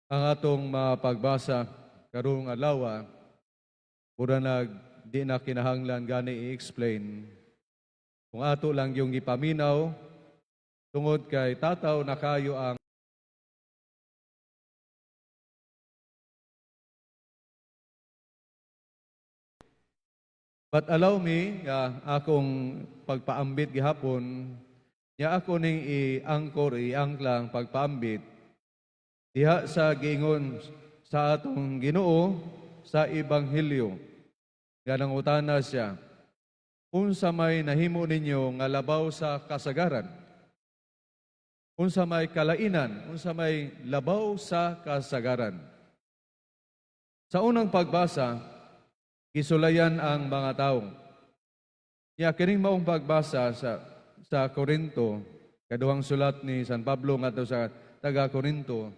Ang atong mapagbasa karong adlaw, pura di na kinahanglan gani i-explain. Kung ato lang yung ipaminaw, tungod kay tataw na kayo ang But allow me, akong pagpaambit gihapon, ako ning i-angklang pagpaambit, diha sa giingon sa atong Ginoo sa Ebanghelyo. Ganang utana siya, unsa may nahimo ninyo nga labaw sa kasagaran, unsa may kalainan, unsa may labaw sa kasagaran. Sa unang pagbasa, gisulayan ang mga tao. Kining maong pagbasa sa Korinto, kaduhang sulat ni San Pablo ngadto sa taga Korinto,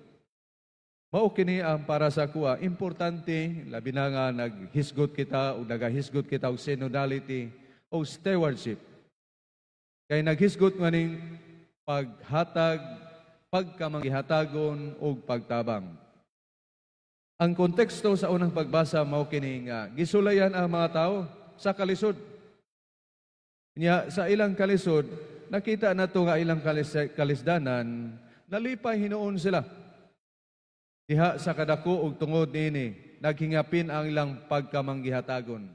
mao kini ang para sa kuha importante labi na nga naghisgot kita o nagahisgot kita og synodality o stewardship. Kay naghisgot nga ning paghatag, pagkamanghihatagon o pagtabang. Ang konteksto sa unang pagbasa mao kini nga gisulayan ang mga tao sa kalisod. Sa ilang kalisod, nakita nato nga ilang kalisdanan, nalipay hinuon sila. Diha sa kadako ug tungod niini, naghingapin ang ilang pagkamanggihatagon.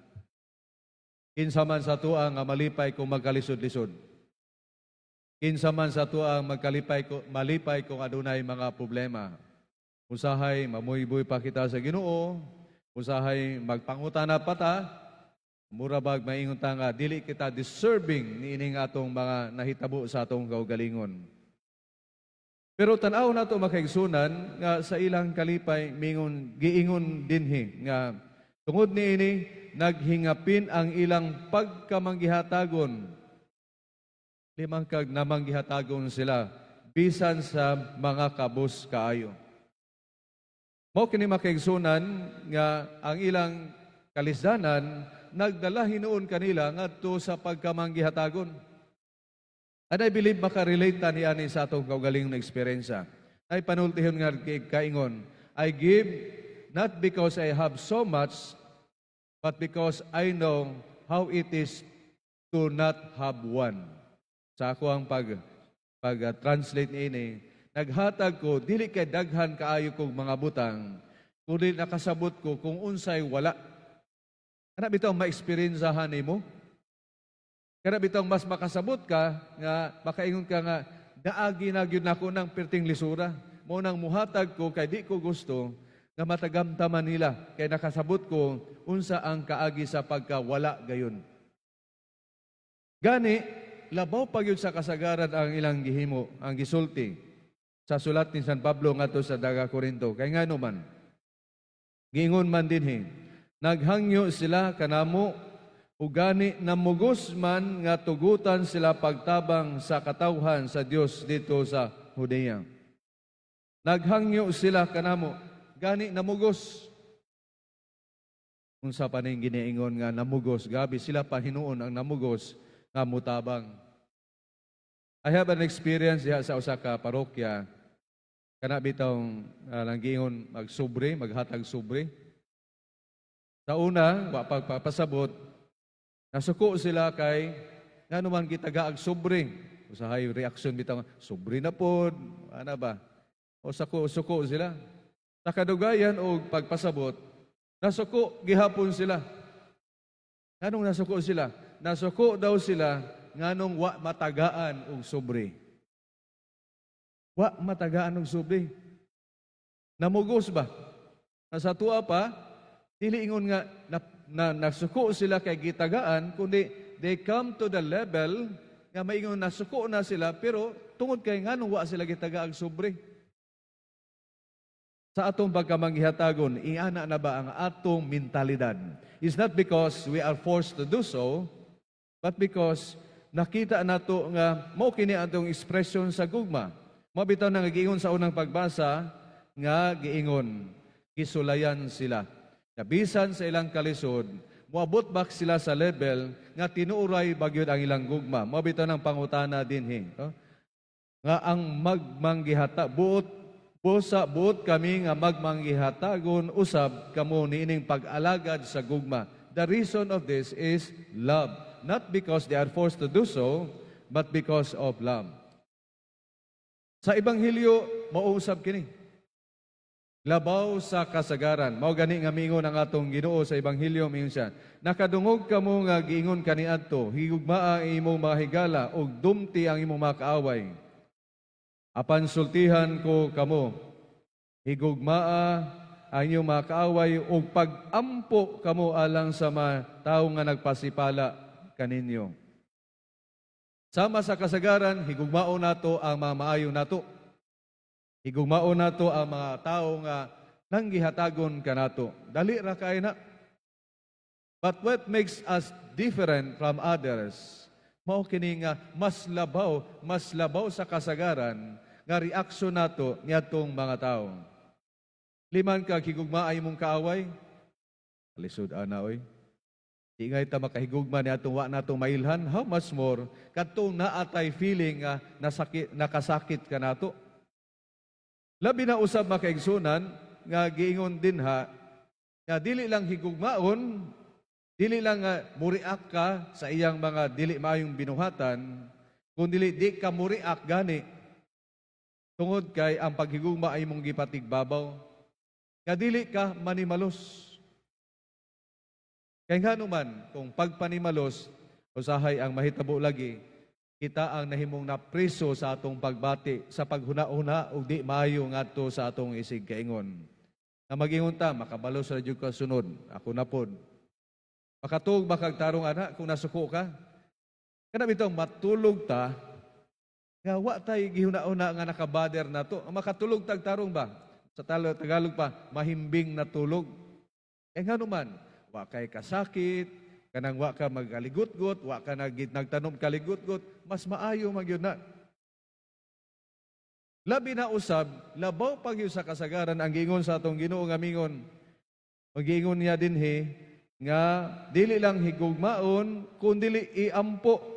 Kinsa man sa tuwa nga malipay kung magkalisod-lisod. Kinsa man sa tuwa malipay kung adunay mga problema. Usahay mamuyboy pa kita sa Ginoo, usahay magpangutana pa ta, mura bag maingon ta nga dili kita deserving niining atong mga nahitabo sa atong kaugalingon. Pero tan-aw nato makaigsunan nga sa ilang kalipay giingon dinhi nga tungod niini naghingapin ang ilang pagkamanggihatagon. Limang kag namanggihatagon sila bisan sa mga kabus kaayo. Mao kini makaigsunan nga ang ilang kalisdanan nagdala hinuon kanila ngadto sa pagkamanggihatagon. And I believe makarelate ta niani sa atong kaugaling na eksperyensya. Ay panultihon nga kaingon, I give not because I have so much, but because I know how it is to not have one. Sa ako ang pag-translate niini, naghatag ko, dili kay daghan kaayo kong mga butang, kundi nakasabot ko kung unsay wala. Kana bitaw ma-experiencehan nimo? Kana bitaw mas makasabot ka nga makaingon ka nga daagi na gyud nako ng perting lisura. Mo nang muhatag ko kay di ko gusto nga matagamtaman nila kay nakasabot ko unsa ang kaagi sa pagkawala gayon. Gani labaw pa gyud sa kasagaran ang ilang gihimo, ang gisulti sa sulat ni San Pablo ngadto sa daga Korinto. Kay ngano man giingon man dinhi, naghangyo sila kanamo ug gani namugos man nga tugutan sila pagtabang sa katawhan sa Dios dito sa Judea. Naghangyo sila kanamo, gani namugos. Unsa pa ning giniingon nga namugos, gabi sila pa hinuon ang namugos nga mutabang. I have an experience diha sa usa ka parokya. Kana bitong nanggiingon magsubre, maghatag subre. Sa una, wa pagpapasabot, nasuko sila kay ngano man gitagaag sobre. Usahay reaksyon bitaw, sobre na pod, ana ba? O suko sila. Sa kadugayan o pagpasabot, nasuko gihapon sila. Nganong nasuko sila? Nasuko daw sila nganong wa matagaan og sobre. Wa matagaan og sobre. Namugos ba? Nasa tuwa pa, dili ingon nga nasuko sila kay gitagaan, kundi they come to the level nga maingon nasuko na sila, pero tungod kay nganong wa sila gitagaag sobre. Sa atong pagkamanghihatagon, iana na ba ang atong mentalidad? It's not because we are forced to do so, but because nakita nato nga mao kini atong expression sa gugma. Mabitaw na giingon sa unang pagbasa nga giingon, gisulayan sila. Nabisan sa ilang kalisod, muabot bak sila sa level nga tinuuray bagyod ang ilang gugma. Mabitaw ng pangutana dinhi. No? Nga ang magmanggihata, Busa buot kami nga magmanggihatagon usab kamo niining pag-alagad sa gugma. The reason of this is love. Not because they are forced to do so, but because of love. Sa Ebanghelyo, mauusab kini. Labaw sa kasagaran. Mao gani nga mingon ang atong Ginoo sa Ebanghelyo, mingon siya, nakadungog kamo nga giingon kaniadto, higugmaa ang imong mga higala ug dumti ang imong mga kaaway. Apan sultihan ko kamo, higugmaa ang inyong mga kaaway ug pag-ampo kamo alang sa mga tawo nga nagpasipala kaninyo. Sama sa kasagaran, higugmao nato ang mga maayo nato. Higugmao nato ang mga tawo nga nanggihatagon kanato. Dali ra kay na. But what makes us different from others, mao kini nga mas labaw sa kasagaran nga reaksyon nato niadtong mga tawo. Liman ka higugma ay mong kaaway, alisod ana oy. Di nga ita makahigugma niadtong wa natong mailhan, how much more kadtong naatay feeling nga nakasakit kanato. Labi na usab makaigsunan nga giingon dinha nga dili lang higugmaon, dili lang nga muriak ka sa iyang mga dili maayong binuhatan, kundi di ka muriak gani tungod kay ang paghigugma ay mong gipatigbabaw, nga dili ka manimalos. Kaya nga naman, kung pagpanimalos, usahay ang mahitabo lagi, kita ang nahimong napriso sa atong pagbati, sa paghuna-una o di maayo ngadto sa atong isig kaingon. Na mag-ingon ta, makabalos sa jud ka sunod, ako na pod. Makatug bakag tarong anak kung nasuko ka. Kana bitaw matulog ta, nga wa tay gihuna-una nga nakabader nato. Makatulog tag tarong ba? Sa Tagalog pa, mahimbing na tulog. Nga naman, wa kay kasakit, kanang wa ka magkaligut-gut, wa ka nagtanom kaligut-gut, mas maayo magyud na. Labi na usab, labaw pag sa kasagaran ang giingon sa atong Ginoo nga mingon. Magiingon niya dinhi nga dili lang higugmaon kundi iampo.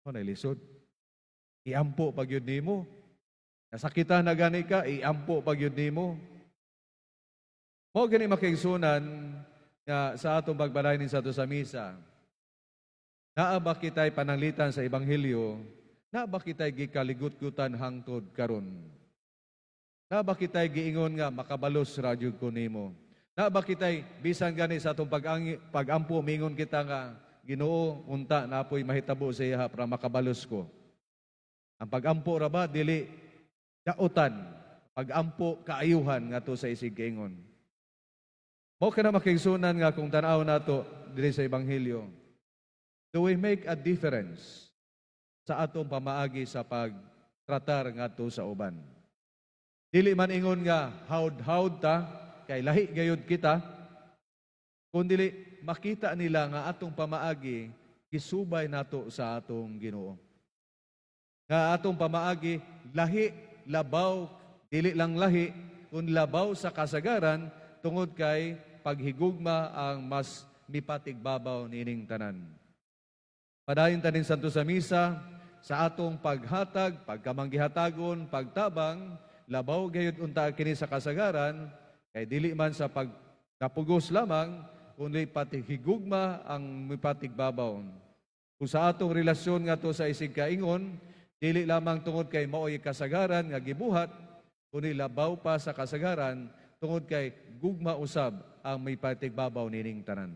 Ano lisod? Iampo pag yun nimo. Nasakitan na gani ka, iampo pag yun nimo. Mao gani makiigsunan nga sa atong pagbalayin sa ato sa misa. Naa ba kitay pananglitan sa Ebanghelyo? Naa ba kitay gikaligut-gutan hangtod karon? Naa ba kitay giingon nga makabalos ra jud ko nimo? Naa ba kitay bisan gani sa atong pagampo mingon kita nga Ginoo unta napoy mahitabo sa iya para makabalos ko. Ang pagampo ra ba dili dautan, pagampo kaayuhan ngadto sa isig kaingon. Mao kana makiigsunan nga kung tan-aw nato diri sa Ebanghelyo. Do we make a difference sa atong pamaagi sa pagtratar ngadto sa uban? Dili man ingon nga hawd-hawd ta kay lahi gayud kita, kundi makita nila nga atong pamaagi kisubay nato sa atong Ginoo. Nga atong pamaagi lahi, labaw, dili lang lahi, kun labaw sa kasagaran tungod kay paghigugma ang mas mipatigbabaw nining tanan. Padayon tanin santo sa misa, sa atong paghatag, pagkamanggihatagon, pagtabang, labaw gayud unta kini sa kasagaran, kay dili man sa pagkapugos lamang, kundi pati higugma ang mipatigbabaw. Kung sa atong relasyon nga to sa isig kaingon, dili lamang tungod kay maoy kasagaran nga gibuhat, kundi labaw pa sa kasagaran tungod kay gugma usab ang mipatigbabaw nining tanan.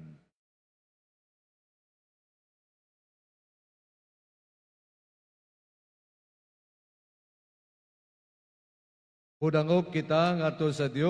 Hudangop kita ngadto sa Dios